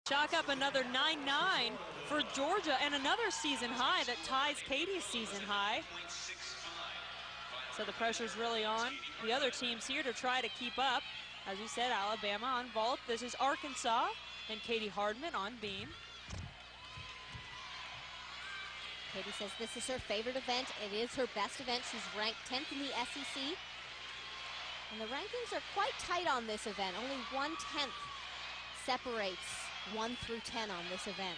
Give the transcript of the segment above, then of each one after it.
Chalk up another 9-9 for Georgia and another season high that ties Katie's season high. So the pressure's really on the other teams here to try to keep up. As we said, Alabama on vault. This is Arkansas and Katie Hardman on beam. Katie says this is her favorite event. It is her best event. She's ranked 10th in the SEC. And the rankings are quite tight on this event. Only 1/10 separates 1 through 10 on this event.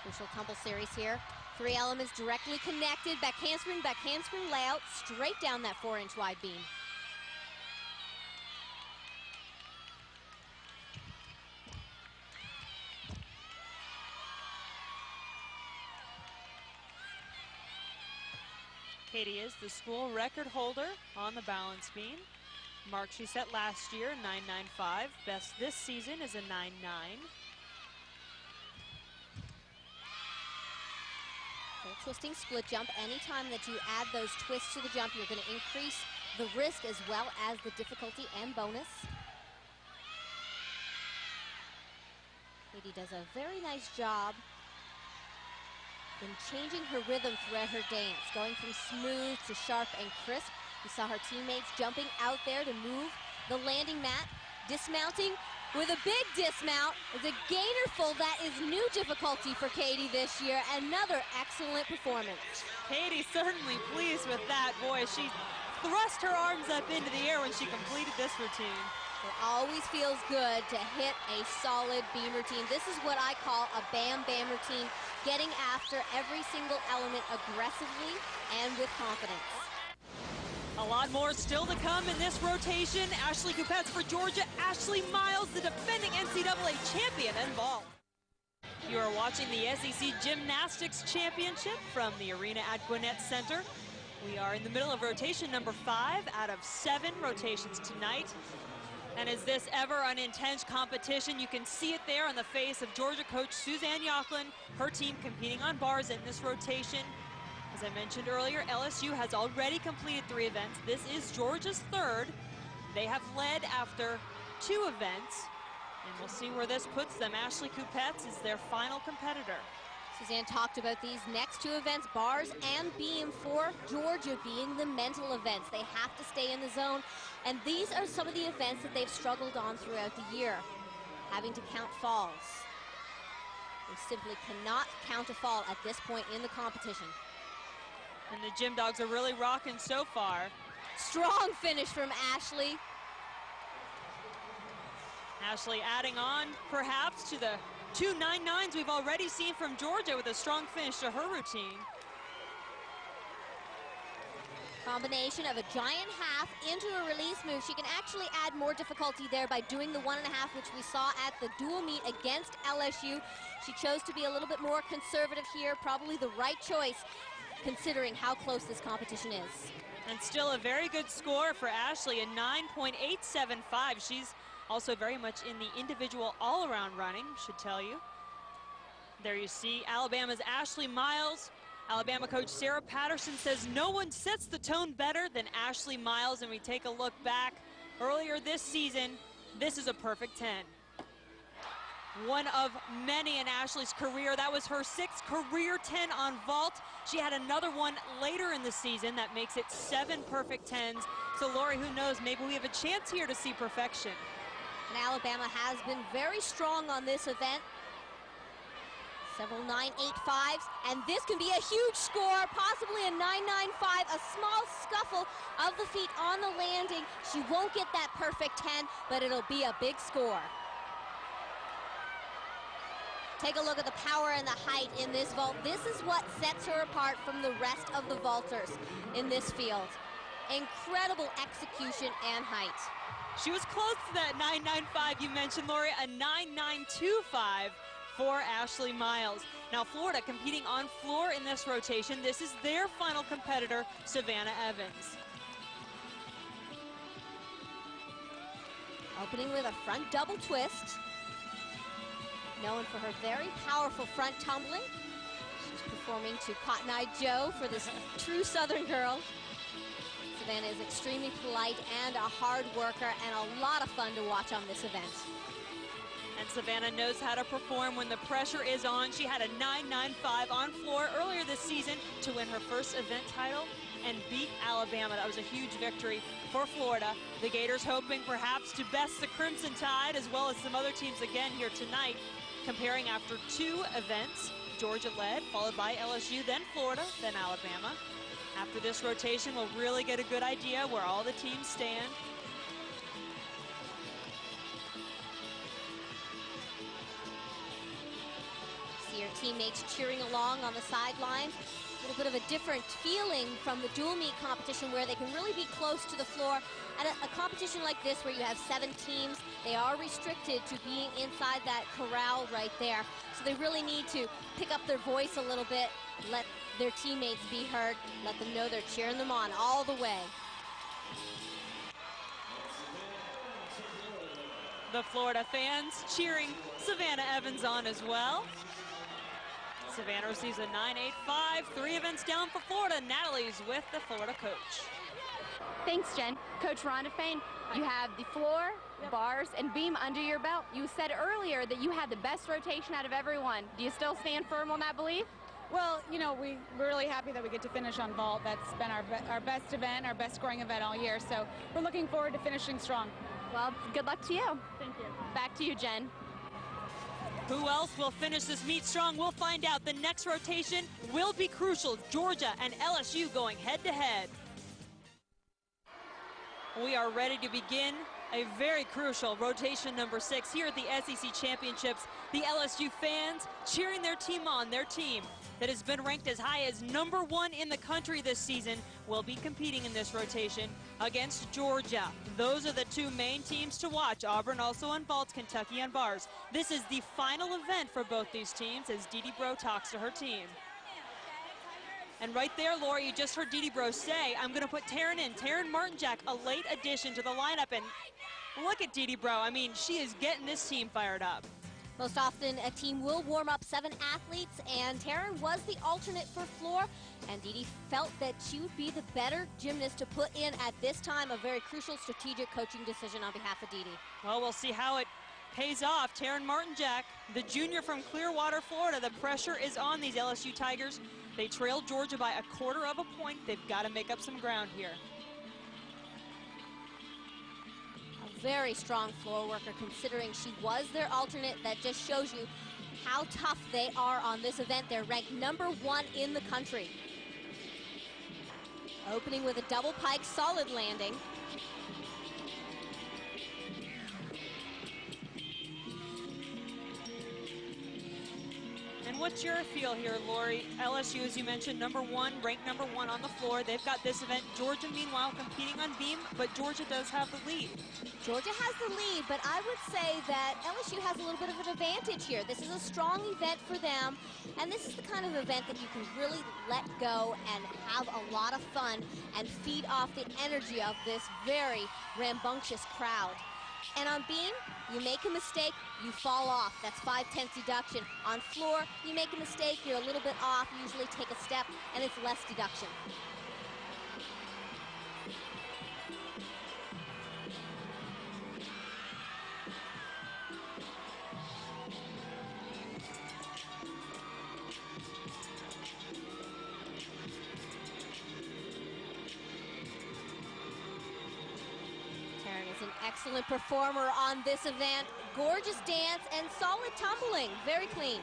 Crucial tumble series here. 3 elements directly connected. Back handspring layout, straight down that 4-inch wide beam. Katie is the school record holder on the balance beam. Mark she set last year, 9.95. Best this season is a 9.9. Full twisting split jump. Anytime that you add those twists to the jump, you're going to increase the risk as well as the difficulty and bonus. Katie does a very nice job in changing her rhythm throughout her dance, going from smooth to sharp and crisp. We saw her teammates jumping out there to move the landing mat, dismounting with a big dismount. It's a gainer full. That is new difficulty for Katie this year. Another excellent performance. Katie certainly pleased with that. Boy, she thrust her arms up into the air when she completed this routine. It always feels good to hit a solid beam routine. This is what I call a bam-bam routine, getting after every single element aggressively and with confidence. A lot more still to come in this rotation. Ashley Kupets for Georgia. Ashley Miles, the defending NCAA champion, involved. You are watching the SEC Gymnastics Championship from the arena at Gwinnett Center. We are in the middle of rotation number 5 out of 7 rotations tonight. And is this ever an intense competition? You can see it there on the face of Georgia coach Suzanne Yochlin, her team competing on bars in this rotation. As I mentioned earlier, LSU has already completed 3 events. This is Georgia's 3rd. They have led after 2 events, and we'll see where this puts them. Ashley Kupets is their final competitor. Suzanne talked about these next 2 events, bars and beam, for Georgia being the mental events. They have to stay in the zone, and these are some of the events that they've struggled on throughout the year, having to count falls. They simply cannot count a fall at this point in the competition. And the Gym Dogs are really rocking so far. Strong finish from Ashley. Ashley adding on perhaps to the 2 9.9s we've already seen from Georgia with a strong finish to her routine. Combination of a giant half into a release move. She can actually add more difficulty there by doing the 1.5, which we saw at the dual meet against LSU. She chose to be a little bit more conservative here, probably the right choice considering how close this competition is. And still a very good score for Ashley, a 9.875. She's also very much in the individual all-around running, should tell you. There you see Alabama's Ashley Miles. Alabama coach Sarah Patterson says no one sets the tone better than Ashley Miles, and we take a look back earlier this season. This is a perfect 10. One of many in Ashley's career. That was her 6th career 10 on vault. She had another one later in the season that makes it 7 perfect 10s. So Lori, who knows, maybe we have a chance here to see perfection. And Alabama has been very strong on this event. Several 9.85s, and this can be a huge score, possibly a 9.95, a small scuffle of the feet on the landing. She won't get that perfect 10, but it'll be a big score. Take a look at the power and the height in this vault. This is what sets her apart from the rest of the vaulters in this field. Incredible execution and height. She was close to that 9.95 you mentioned, Lori, a 9.925 for Ashley Miles. Now Florida competing on floor in this rotation. This is their final competitor, Savannah Evans. Opening with a front double twist. Known for her very powerful front tumbling. She's performing to Cotton Eye Joe for this true Southern girl. Savannah is extremely polite and a hard worker and a lot of fun to watch on this event. And Savannah knows how to perform when the pressure is on. She had a 9.95 on floor earlier this season to win her first event title and beat Alabama. That was a huge victory for Florida. The Gators hoping perhaps to best the Crimson Tide as well as some other teams again here tonight. Comparing after 2 events, Georgia led, followed by LSU, then Florida, then Alabama. After this rotation, we'll really get a good idea where all the teams stand. See your teammates cheering along on the sidelines. A little bit of a different feeling from the dual meet competition where they can really be close to the floor. At a competition like this where you have 7 teams, they are restricted to being inside that corral right there. So they really need to pick up their voice a little bit, let their teammates be heard, let them know they're cheering them on all the way. The Florida fans cheering Savannah Evans on as well. Savannah receives a 9.85, 3 events down for Florida. Natalie's with the Florida coach. Thanks, Jen. Coach Rhonda Fain, you have the floor, bars, and beam under your belt. You said earlier that you had the best rotation out of everyone. Do you still stand firm on that belief? Well, you know, we're really happy that we get to finish on vault. That's been our best event, our best scoring event all year. So we're looking forward to finishing strong. Well, good luck to you. Thank you. Back to you, Jen. Who else will finish this meet strong? We'll find out. The next rotation will be crucial. Georgia and LSU going head-to-head. We are ready to begin a very crucial rotation number 6 here at the SEC Championships. The LSU fans cheering their team on. Their team that has been ranked as high as #1 in the country this season will be competing in this rotation against Georgia. Those are the 2 main teams to watch. Auburn also on vault, Kentucky on bars. This is the final event for both these teams as Dee Dee Bro talks to her team. And right there, Lori, you just heard Dee Dee Bro say, I'm going to put Taryn in. Taryn Martin-Jack, a late addition to the lineup. And look at Dee Dee Bro. I mean, she is getting this team fired up. Most often, a team will warm up 7 athletes, and Taryn was the alternate for floor, and Dee Dee felt that she would be the better gymnast to put in at this time. A very crucial strategic coaching decision on behalf of Dee Dee. Well, we'll see how it pays off. Taryn Martin-Jack, the junior from Clearwater, Florida. The pressure is on these LSU Tigers. They trailed Georgia by 1/4 of a point. They've got to make up some ground here. A very strong floor worker considering she was their alternate. That just shows you how tough they are on this event. They're ranked #1 in the country. Opening with a double pike solid landing. And what's your feel here, Lori? LSU, as you mentioned, #1, ranked #1 on the floor. They've got this event. Georgia, meanwhile, competing on beam, but Georgia does have the lead. Georgia has the lead, but I would say that LSU has a little bit of an advantage here. This is a strong event for them, and this is the kind of event that you can really let go and have a lot of fun and feed off the energy of this very rambunctious crowd. And on beam, you make a mistake, you fall off. That's 5/10 deduction. On floor, you make a mistake, you're a little bit off, you usually take a step, and it's less deduction. An excellent performer on this event. Gorgeous dance and solid tumbling. Very clean.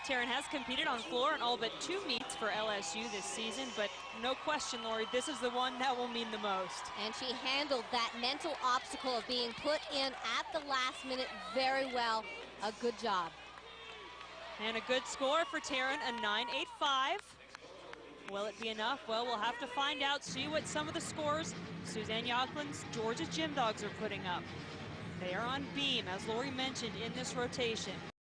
Taryn has competed on floor in all but 2 meets for LSU this season, but no question, Lori, this is the one that will mean the most. And she handled that mental obstacle of being put in at the last minute very well. A good job. And a good score for Taryn, a 9.85. Will it be enough? Well, we'll have to find out, see what some of the scores Suzanne Yocklin's Georgia Gym Dogs are putting up. They are on beam, as Lori mentioned, in this rotation.